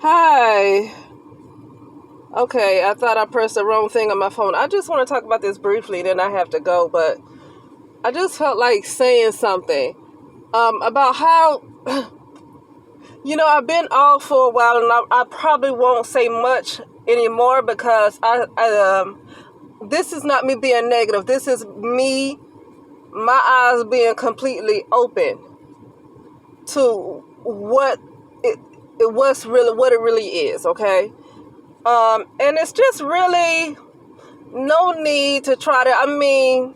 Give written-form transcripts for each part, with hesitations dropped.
Hi. Okay, I thought I pressed the wrong thing on my phone. I just want to talk about this briefly, then I have to go, but I just felt like saying something about how, I've been off for a while, and I probably won't say much anymore because this is not me being negative. This is me, my eyes being completely open to what it really is, okay? And it's just really no need to try to,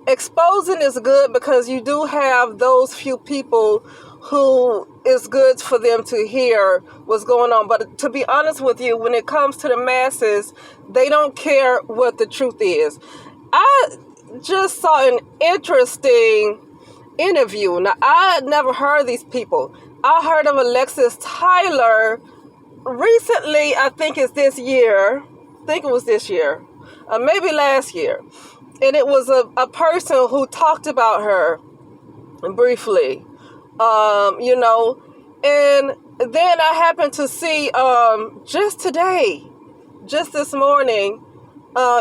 exposing is good because you do have those few people who it's good for them to hear what's going on. But to be honest with you, when it comes to the masses, they don't care what the truth is. I just saw an interesting interview. Now, I had never heard of these people. I heard of Alexis Tyler recently. I think it's this year. I think it was this year. Maybe last year. And it was a person who talked about her briefly, and then I happened to see just today, just this morning,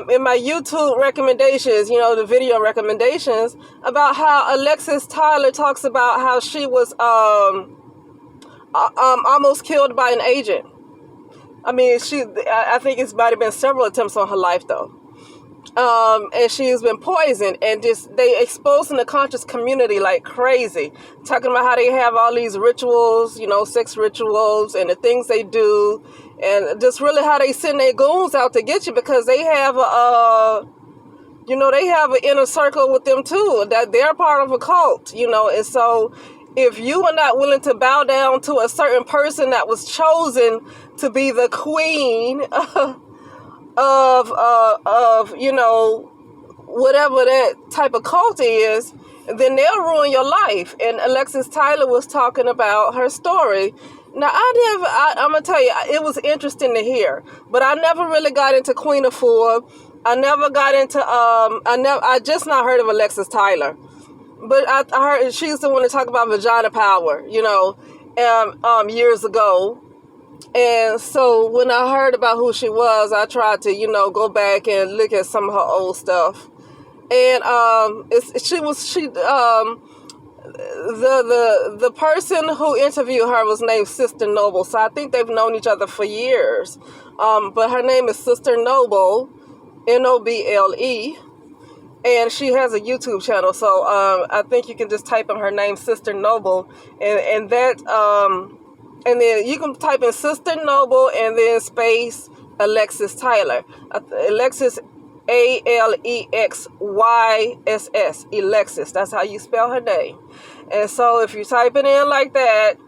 in my YouTube recommendations, the video recommendations, about how Alexis Tyler talks about how she was almost killed by an agent. I think it's might have been several attempts on her life though. And she's been poisoned, and they exposing the conscious community like crazy, talking about how they have all these rituals, sex rituals, and the things they do, and just really how they send their goons out to get you because they have they have an inner circle with them too, that they're part of a cult, and so if you are not willing to bow down to a certain person that was chosen to be the queen of whatever that type of cult is, then they'll ruin your life. And Alexis Tyler was talking about her story. Now I'm gonna tell you, it was interesting to hear, but I never really got into Queen Afua. I never got into I just not heard of Alexis Tyler, but I heard she used to want to talk about vagina power, years ago. And so when I heard about who she was, I tried to, go back and look at some of her old stuff. And the person who interviewed her was named Sister Noble. So I think they've known each other for years. But her name is Sister Noble, Noble, and she has a YouTube channel. So I think you can just type in her name, Sister Noble, and that. And then you can type in Sister Noble and then space Alexis Tyler. Alexis, Alexyss. Alexis. That's how you spell her name. And so if you type it in like that,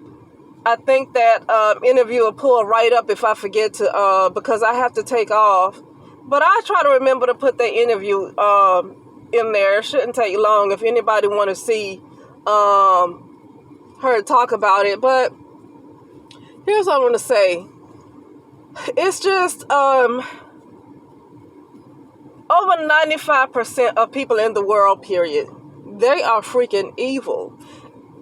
I think that interview will pull right up if I forget to, because I have to take off. But I try to remember to put the interview in there. It shouldn't take long if anybody want to see her talk about it. But here's what I want to say. It's just over 95% of people in the world, period, they are freaking evil.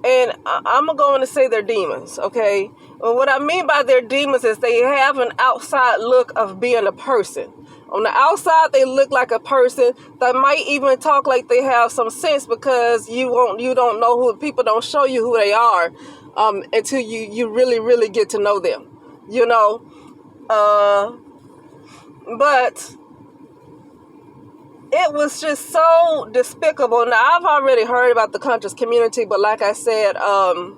And I'm going to say they're demons, okay? And what I mean by they're demons is they have an outside look of being a person. On the outside, they look like a person that might even talk like they have some sense because you don't know who, people don't show you who they are. Until you really, really get to know them, but it was just so despicable. Now, I've already heard about the conscious community, but like I said, I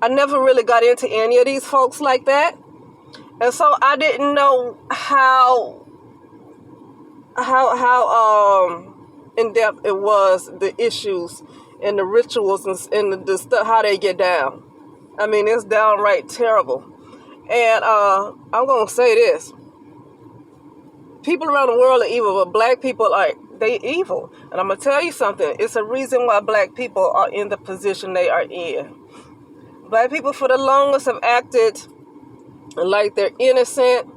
never really got into any of these folks like that, and so I didn't know how in depth it was, the issues and the rituals and the stuff, how they get down. It's downright terrible. And I'm going to say this. People around the world are evil, but black people they evil. And I'm going to tell you something. It's a reason why black people are in the position they are in. Black people for the longest have acted like they're innocent.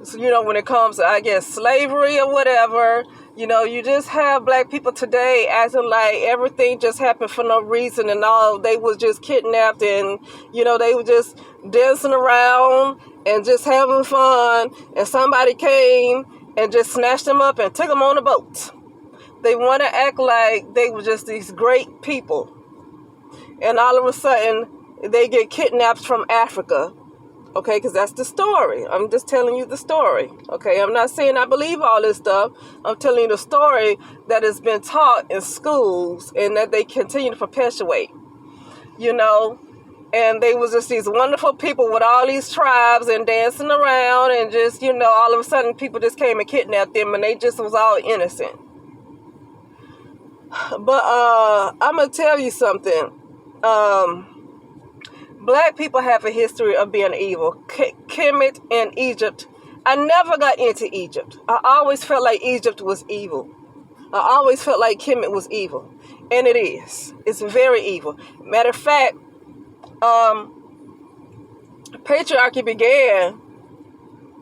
So, when it comes to, I guess, slavery or whatever, You know, you just have black people today acting like everything just happened for no reason and all. They was just kidnapped and, you know, they were just dancing around and just having fun. And somebody came and just snatched them up and took them on a boat. They want to act like they were just these great people. And all of a sudden, they get kidnapped from Africa. Okay, because that's the story. I'm just telling you the story. Okay, I'm not saying I believe all this stuff. I'm telling you the story that has been taught in schools and that they continue to perpetuate. You know, and they was just these wonderful people with all these tribes and dancing around and just, you know, all of a sudden people just came and kidnapped them and they just was all innocent. But I'm going to tell you something. Black people have a history of being evil. Kemet and Egypt. I never got into Egypt. I always felt like Egypt was evil. I always felt like Kemet was evil. And it is. It's very evil. Matter of fact, patriarchy began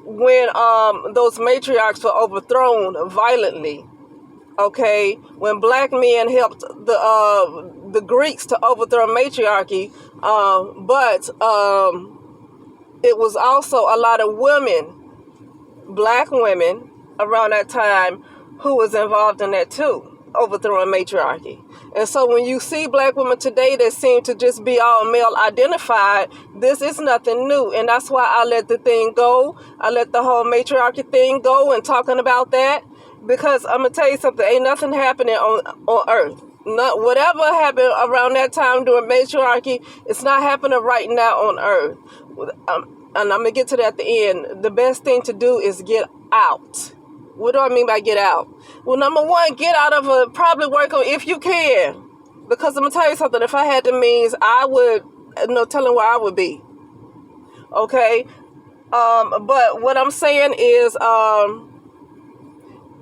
when those matriarchs were overthrown violently. Okay, when black men helped the Greeks to overthrow matriarchy, but it was also a lot of women, black women around that time who was involved in that too, overthrowing matriarchy. And so when you see black women today that seem to just be all male identified, this is nothing new. And that's why I let the thing go. I let the whole matriarchy thing go and talking about that. Because I'm going to tell you something, ain't nothing happening on earth. Whatever happened around that time during matriarchy, it's not happening right now on earth. And I'm going to get to that at the end. The best thing to do is get out. What do I mean by get out? Well, number one, get out of a, probably work on if you can. Because I'm going to tell you something, if I had the means, I would, no telling where I would be. Okay? But what I'm saying is,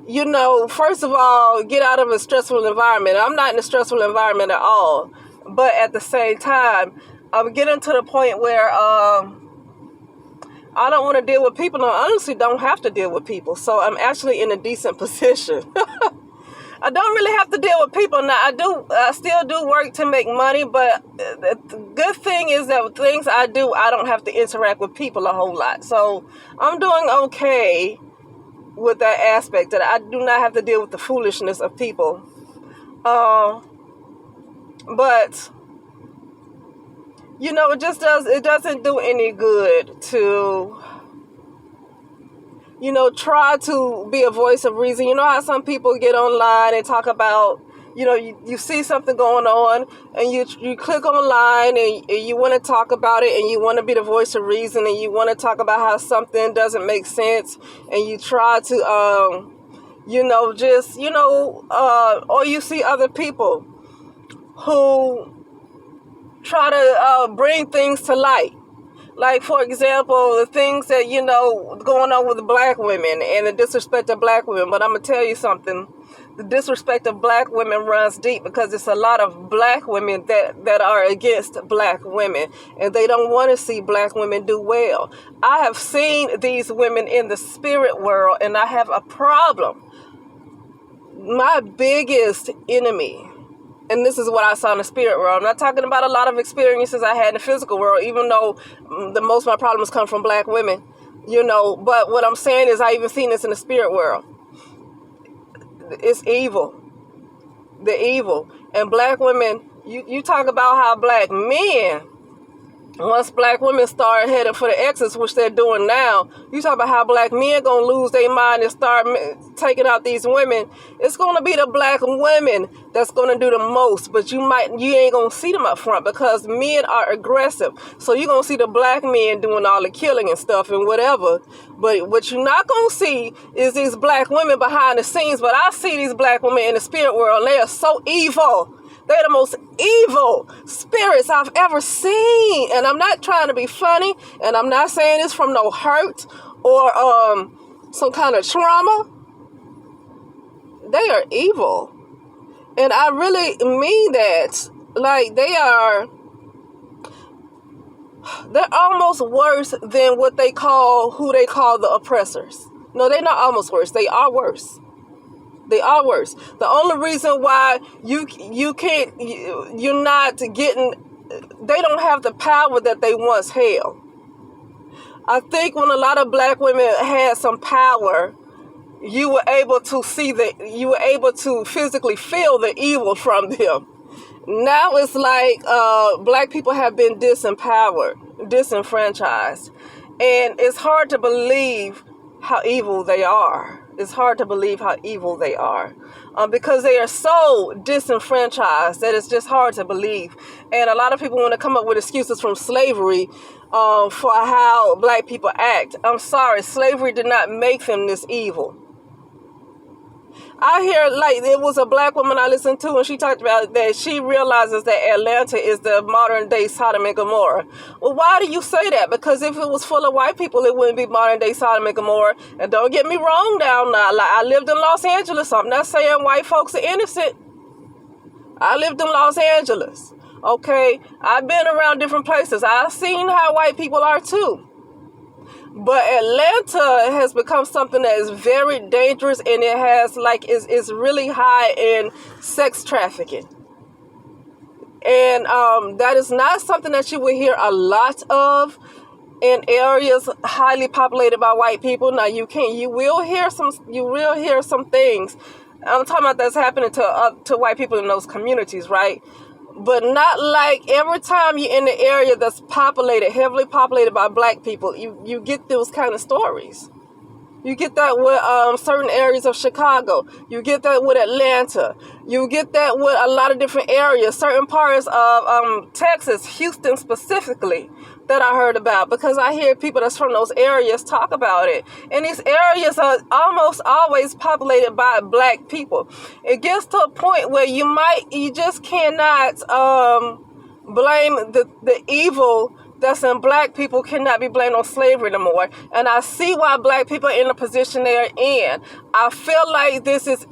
you know, first of all, get out of a stressful environment. I'm not in a stressful environment at all. But at the same time, I'm getting to the point where I don't want to deal with people. I honestly don't have to deal with people. So I'm actually in a decent position. I don't really have to deal with people. Now, I still do work to make money. But the good thing is that with things I do, I don't have to interact with people a whole lot. So I'm doing okay with that aspect, that I do not have to deal with the foolishness of people. But you know, it doesn't do any good to, you know, try to be a voice of reason. You know how some people get online and talk about, you know, you see something going on and you click online and you want to talk about it and you want to be the voice of reason and you want to talk about how something doesn't make sense and you try to, you know, just, you know, or you see other people who try to bring things to light. Like, for example, the things that, you know, going on with black women and the disrespect of black women. But I'm going to tell you something. The disrespect of black women runs deep because it's a lot of black women that are against black women. And they don't want to see black women do well. I have seen these women in the spirit world and I have a problem. My biggest enemy, and this is what I saw in the spirit world. I'm not talking about a lot of experiences I had in the physical world, even though the most of my problems come from black women, you know. But what I'm saying is I even seen this in the spirit world. It's evil. The evil. And black women, you talk about how black men, once black women start heading for the exits, which they're doing now, you talk about how black men gonna lose their mind and start taking out these women. It's gonna be the black women that's gonna do the most, but you ain't gonna see them up front because men are aggressive. So you're gonna see the black men doing all the killing and stuff and whatever. But what you're not gonna see is these black women behind the scenes. But I see these black women in the spirit world, and they are so evil. They're the most evil spirits I've ever seen. And I'm not trying to be funny. And I'm not saying this from no hurt or some kind of trauma. They are evil. And I really mean that. Like, they're almost worse than who they call the oppressors. No, they're not almost worse. They are worse. They are worse. The only reason why you're not getting, they don't have the power that they once held. I think when a lot of black women had some power, you were able to physically feel the evil from them. Now it's like black people have been disempowered, disenfranchised, and it's hard to believe how evil they are. It's hard to believe how evil they are because they are so disenfranchised that it's just hard to believe. And a lot of people want to come up with excuses from slavery for how black people act. I'm sorry, slavery did not make them this evil. I hear, like, it was a black woman I listened to, and she talked about that she realizes that Atlanta is the modern day Sodom and Gomorrah. Well, why do you say that? Because if it was full of white people, it wouldn't be modern day Sodom and Gomorrah. And don't get me wrong down now. Like, I lived in Los Angeles. I'm not saying white folks are innocent. I lived in Los Angeles. Okay? I've been around different places. I've seen how white people are too. But Atlanta has become something that is very dangerous, and it has is really high in sex trafficking. And that is not something that you will hear a lot of in areas highly populated by white people. Now you will hear some things. I'm talking about that's happening to white people in those communities, right? But not like every time you're in the area that's heavily populated by black people, you get those kind of stories. You get that with certain areas of Chicago. You get that with Atlanta. You get that with a lot of different areas, certain parts of Texas, Houston specifically, that I heard about, because I hear people that's from those areas talk about it. And these areas are almost always populated by black people. It gets to a point where you just cannot blame the evil that's in black people cannot be blamed on slavery anymore. And I see why black people are in the position they are in. I feel like this is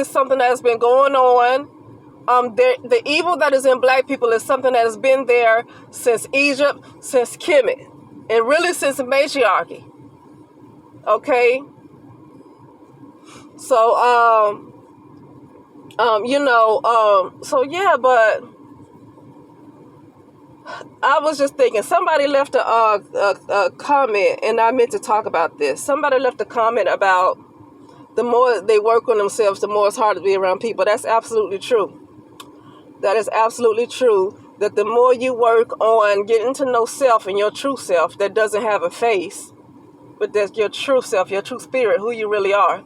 something that has been going on. The evil that is in black people is something that has been there since Egypt, since Kemet, and really since the matriarchy. Okay? So, so yeah, but I was just thinking, somebody left a comment, and I meant to talk about this. Somebody left a comment about the more they work on themselves, the more it's hard to be around people. That's absolutely true. That is absolutely true, that the more you work on getting to know self and your true self that doesn't have a face, but that's your true self, your true spirit, who you really are,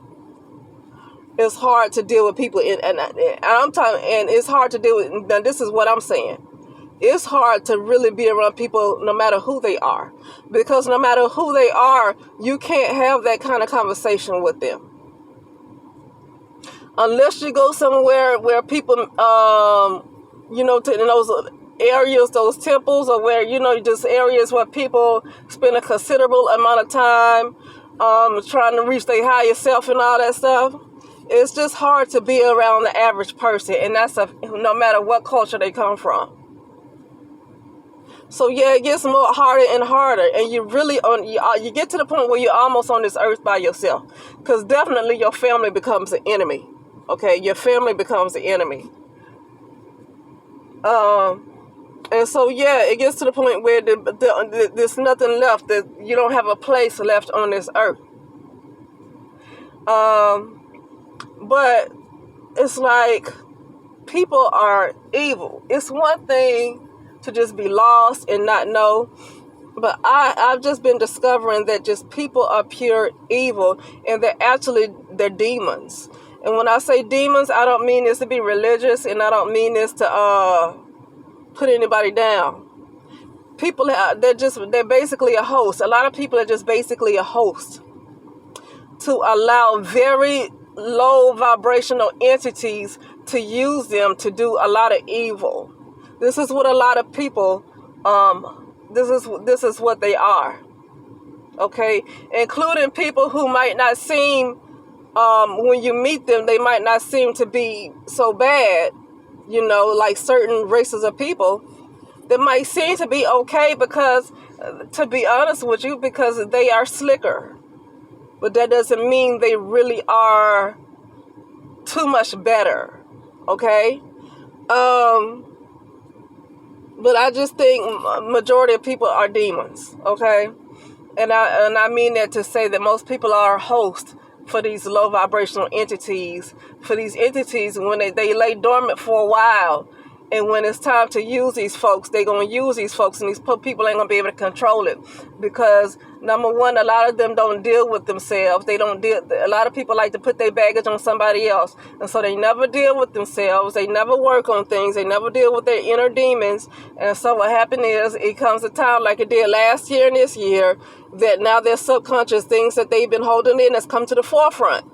it's hard to deal with people. And it's hard to deal with, now this is what I'm saying. It's hard to really be around people no matter who they are. Because no matter who they are, you can't have that kind of conversation with them. Unless you go somewhere where people, in those areas, those temples, or where, just areas where people spend a considerable amount of time trying to reach their higher self and all that stuff. It's just hard to be around the average person, and that's no matter what culture they come from. So yeah, it gets more harder and harder, and you get to the point where you're almost on this earth by yourself, because definitely your family becomes an enemy. Okay, your family becomes the enemy. And so yeah, it gets to the point where there's nothing left, that you don't have a place left on this earth. But it's like people are evil. It's one thing to just be lost and not know, but I've just been discovering that just people are pure evil, and they're demons. And when I say demons, I don't mean this to be religious, and I don't mean this to put anybody down. People, they're basically a host. A lot of people are just basically a host to allow very low vibrational entities to use them to do a lot of evil. This is what a lot of people, this is what they are. Okay? Including people who might not seem, when you meet them, they might not seem to be so bad, like certain races of people. They might seem to be okay because, to be honest with you, because they are slicker. But that doesn't mean they really are too much better, okay? But I just think majority of people are demons, okay? And I mean that to say that most people are hosts for these low vibrational entities, for these entities when they lay dormant for a while. And when it's time to use these folks, they're going to use these folks, and these people ain't going to be able to control it. Because, number one, a lot of them don't deal with themselves. They don't deal. A lot of people like to put their baggage on somebody else. And so they never deal with themselves. They never work on things. They never deal with their inner demons. And so what happened is, it comes a time like it did last year and this year, that now their subconscious things that they've been holding in has come to the forefront.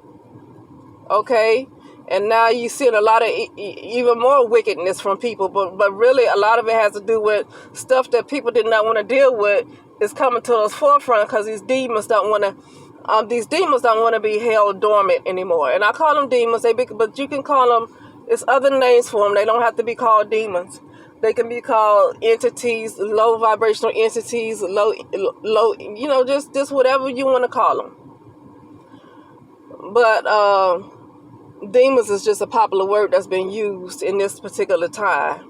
Okay? And now you see a lot of even more wickedness from people. But really, a lot of it has to do with stuff that people did not want to deal with is coming to the forefront because these demons don't want to be held dormant anymore. And I call them demons, but you can call them, it's other names for them. They don't have to be called demons. They can be called entities, low vibrational entities, low, just whatever you want to call them. But, demons is just a popular word that's been used in this particular time.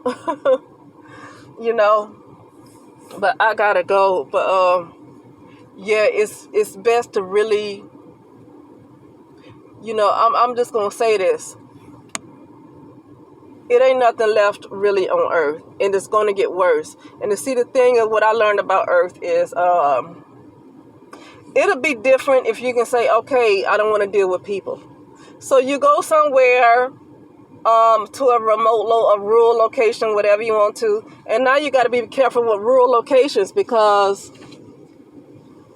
But I gotta go. But yeah, it's best to really, I'm just gonna say this. It ain't nothing left really on earth, and it's gonna get worse. And to see, the thing of what I learned about earth is it'll be different if you can say, okay, I don't want to deal with people. So you go somewhere to a remote, a rural location, whatever you want to. And now you got to be careful with rural locations because,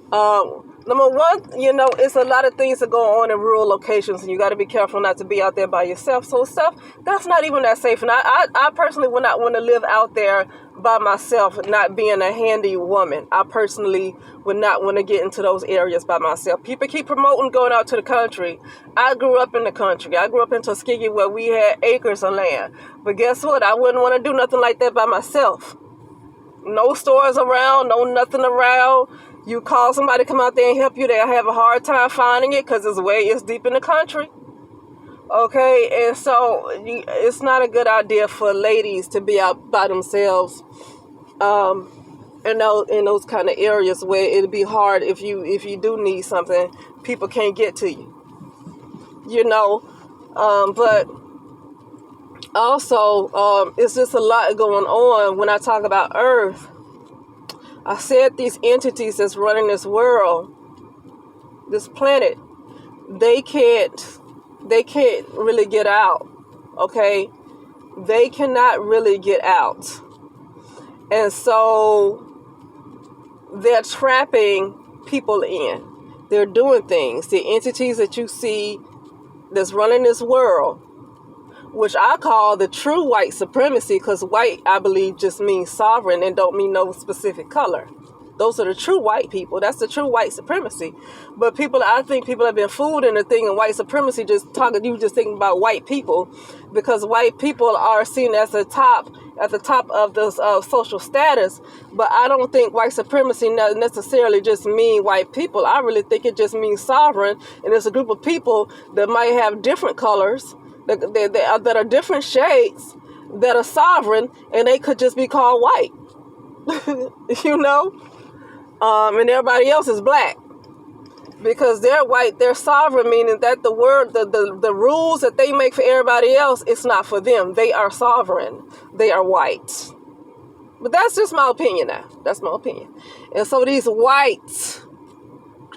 number one, it's a lot of things that go on in rural locations, and you got to be careful not to be out there by yourself. So stuff that's not even that safe. And I personally would not want to live out there by myself, not being a handy woman. I personally would not want to get into those areas by myself. People keep promoting going out to the country. I grew up in the country. I grew up in Tuskegee where we had acres of land. But guess what? I wouldn't want to do nothing like that by myself. No stores around, no nothing around. You call somebody to come out there and help you, they'll have a hard time finding it because it's deep in the country. Okay, and so it's not a good idea for ladies to be out by themselves in those kind of areas where it'll be hard if you do need something, people can't get to you. But also it's just a lot going on when I talk about Earth. I said these entities that's running this world, this planet, they can't really get out, okay? They cannot really get out. And so they're trapping people in. They're doing things. The entities that you see that's running this world, which I call the true white supremacy, because white, I believe, just means sovereign and don't mean no specific color. Those are the true white people. That's the true white supremacy. But I think people have been fooled into thinking white supremacy, you just thinking about white people, because white people are seen as at the top of the social status. But I don't think white supremacy necessarily just mean white people. I really think it just means sovereign, and it's a group of people that might have different colors, that are different shades, that are sovereign, and they could just be called white. And everybody else is black because they're white. They're sovereign, meaning that the rules that they make for everybody else, it's not for them. They are sovereign. They are white. But that's just my opinion now. That's my opinion. And so these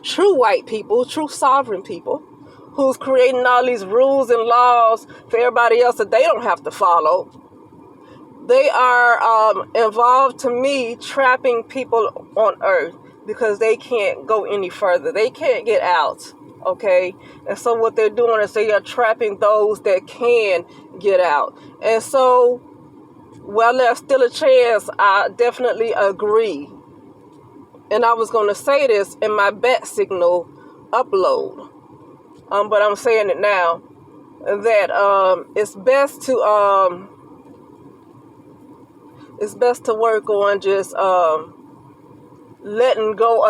true white people, true sovereign people, who's creating all these rules and laws for everybody else that they don't have to follow, they are involved, to me, trapping people on Earth because they can't go any further. They can't get out, okay? And so what they're doing is they are trapping those that can get out. And so, while there's still a chance, I definitely agree. And I was going to say this in my bat signal upload, but I'm saying it now, that it's best to work on just letting go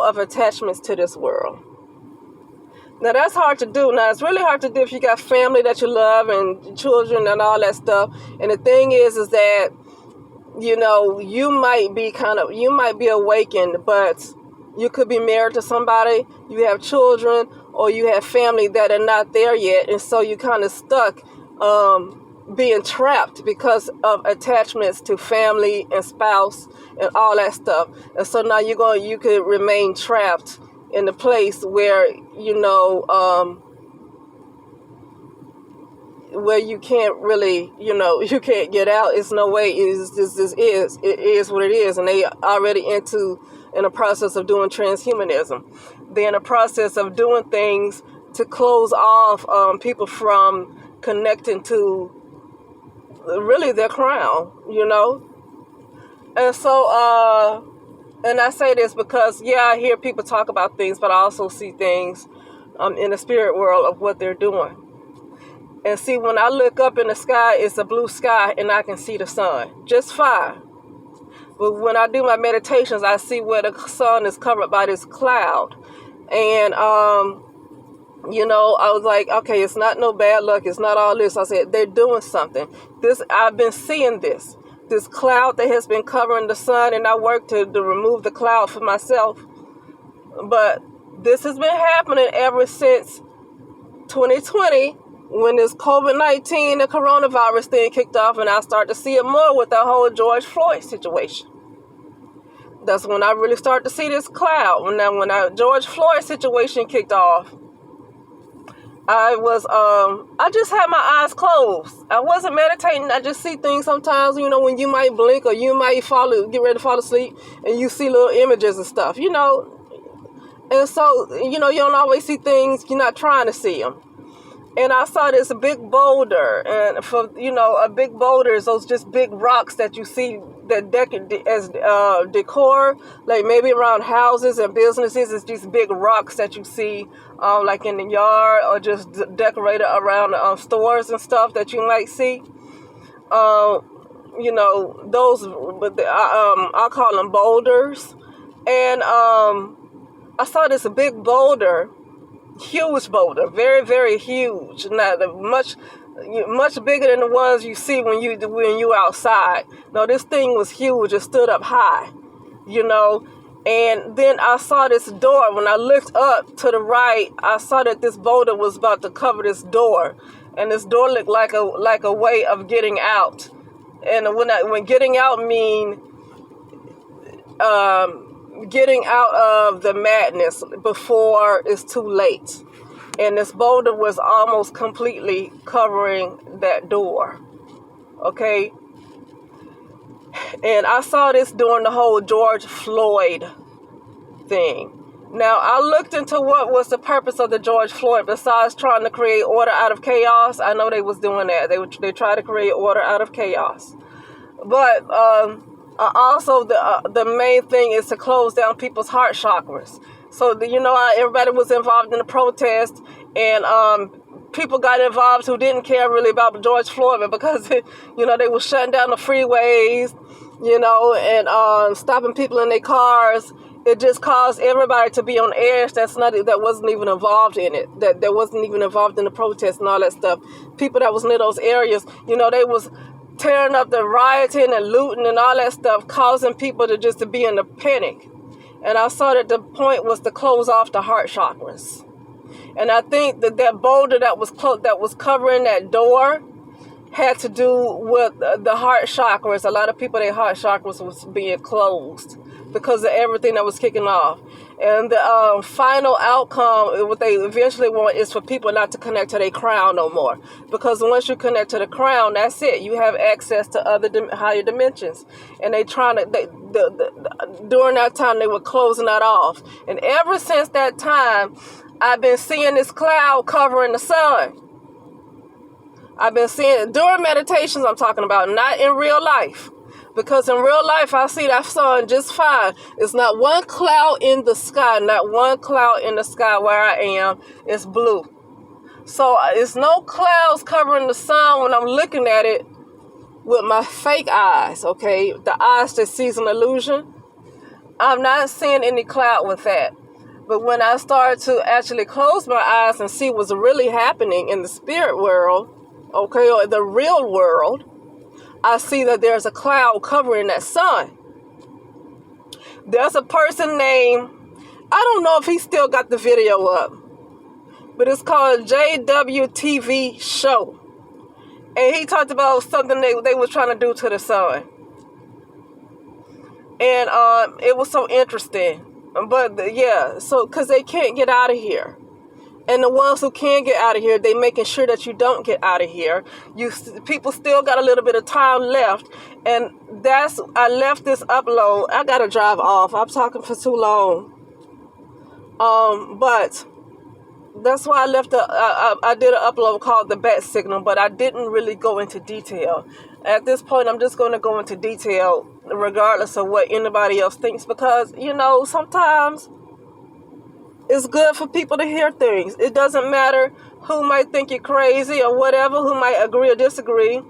of attachments to this world. Now that's hard to do. Now it's really hard to do if you got family that you love and children and all that stuff. And the thing is that, you know, you might be awakened, but you could be married to somebody, you have children, or you have family that are not there yet. And so you kind of stuck being trapped because of attachments to family and spouse and all that stuff. And so now you could remain trapped in the place where, you know, where you can't really, you know, you can't get out. It's no way. It is what it is. And they already in a process of doing transhumanism. They're in a process of doing things to close off people from connecting to really their crown, you know. And so, and I say this because, yeah, I hear people talk about things, but I also see things in the spirit world of what they're doing. And see, when I look up in the sky, it's a blue sky, and I can see the sun just fine. But when I do my meditations, I see where the sun is covered by this cloud. And, you know, I was like, okay, it's not no bad luck. It's not all this. I said, they're doing something. I've been seeing this cloud that has been covering the sun, and I work to remove the cloud for myself. But this has been happening ever since 2020, when this COVID-19, the coronavirus thing kicked off, and I started to see it more with the whole George Floyd situation. That's when I really started to see this cloud. When that George Floyd situation kicked off, I just had my eyes closed. I wasn't meditating. I just see things sometimes, you know, when you might blink or you might get ready to fall asleep, and you see little images and stuff, you know. And so, you know, you don't always see things, you're not trying to see them. And I saw this big boulder, and for, you know, a big boulder is those just big rocks that you see that as decor, like maybe around houses and businesses. It's these big rocks that you see, like in the yard, or just decorated around stores and stuff that you might see. You know, those, but I call them boulders. And I saw this big boulder. Huge boulder, very, very huge. Not much bigger than the ones you see when you outside. No, this thing was huge. It stood up high, you know. And then I saw this door. When I looked up to the right, I saw that this boulder was about to cover this door, and this door looked like a way of getting out. And when getting out mean getting out of the madness before it's too late. And this boulder was almost completely covering that door. Okay? And I saw this during the whole George Floyd thing. Now, I looked into what was the purpose of the George Floyd besides trying to create order out of chaos. I know they was doing that. They tried to create order out of chaos. But also, the main thing is to close down people's heart chakras. So, you know, everybody was involved in the protest, and people got involved who didn't care really about George Floyd, but because, you know, they were shutting down the freeways, you know, and stopping people in their cars. It just caused everybody to be on edge that wasn't even involved in it, that wasn't even involved in the protest and all that stuff. People that was near those areas, you know, they was tearing up the rioting and looting and all that stuff, causing people to be in a panic. And I saw that the point was to close off the heart chakras. And I think that boulder that was covering that door had to do with the heart chakras. A lot of people, their heart chakras was being closed because of everything that was kicking off. And the final outcome, what they eventually want, is for people not to connect to their crown no more. Because once you connect to the crown, that's it. You have access to other higher dimensions. And during that time, they were closing that off. And ever since that time, I've been seeing this cloud covering the sun. I've been seeing it during meditations, I'm talking about, not in real life. Because in real life, I see that sun just fine. It's not one cloud in the sky, not one cloud in the sky where I am. It's blue. So it's no clouds covering the sun when I'm looking at it with my fake eyes, okay? The eyes that sees an illusion. I'm not seeing any cloud with that. But when I started to actually close my eyes and see what's really happening in the spirit world, okay, or the real world, I see that there's a cloud covering that sun. There's a person named, I don't know if he still got the video up, but it's called JWTV Show. And he talked about something they was trying to do to the sun. And it was so interesting. But yeah, so because they can't get out of here. And the ones who can get out of here, they making sure that you don't get out of here. People still got a little bit of time left. And I left this upload. I got to drive off. I'm talking for too long. But that's why I left I did an upload called The Bat Signal, but I didn't really go into detail. At this point, I'm just going to go into detail regardless of what anybody else thinks, because, sometimes it's good for people to hear things. It doesn't matter who might think you're crazy or whatever, who might agree or disagree.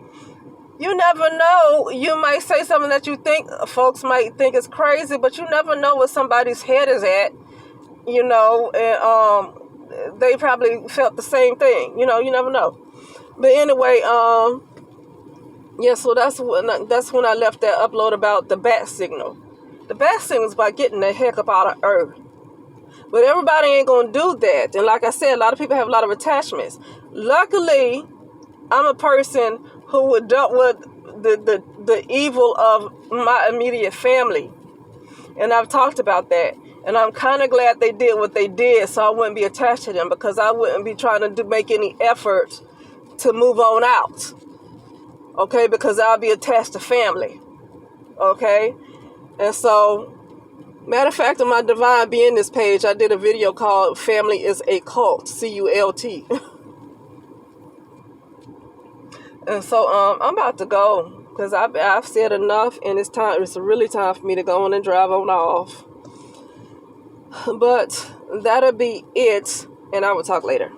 You never know. You might say something that you think folks might think is crazy, but you never know where somebody's head is at, and they probably felt the same thing. You never know. But anyway, yeah, so that's when I left that upload about the bat signal. The bat signal is about getting the heck up out of Earth. But everybody ain't going to do that. And like I said, a lot of people have a lot of attachments. Luckily, I'm a person who dealt with the evil of my immediate family. And I've talked about that. And I'm kind of glad they did what they did, so I wouldn't be attached to them, because I wouldn't be trying to make any effort to move on out. Okay? Because I'll be attached to family. Okay? And so, matter of fact, on my Divine Beingness page, I did a video called Family is a Cult, C-U-L-T. And so I'm about to go, because I've said enough, and it's really time for me to go on and drive on off. But that'll be it, and I will talk later.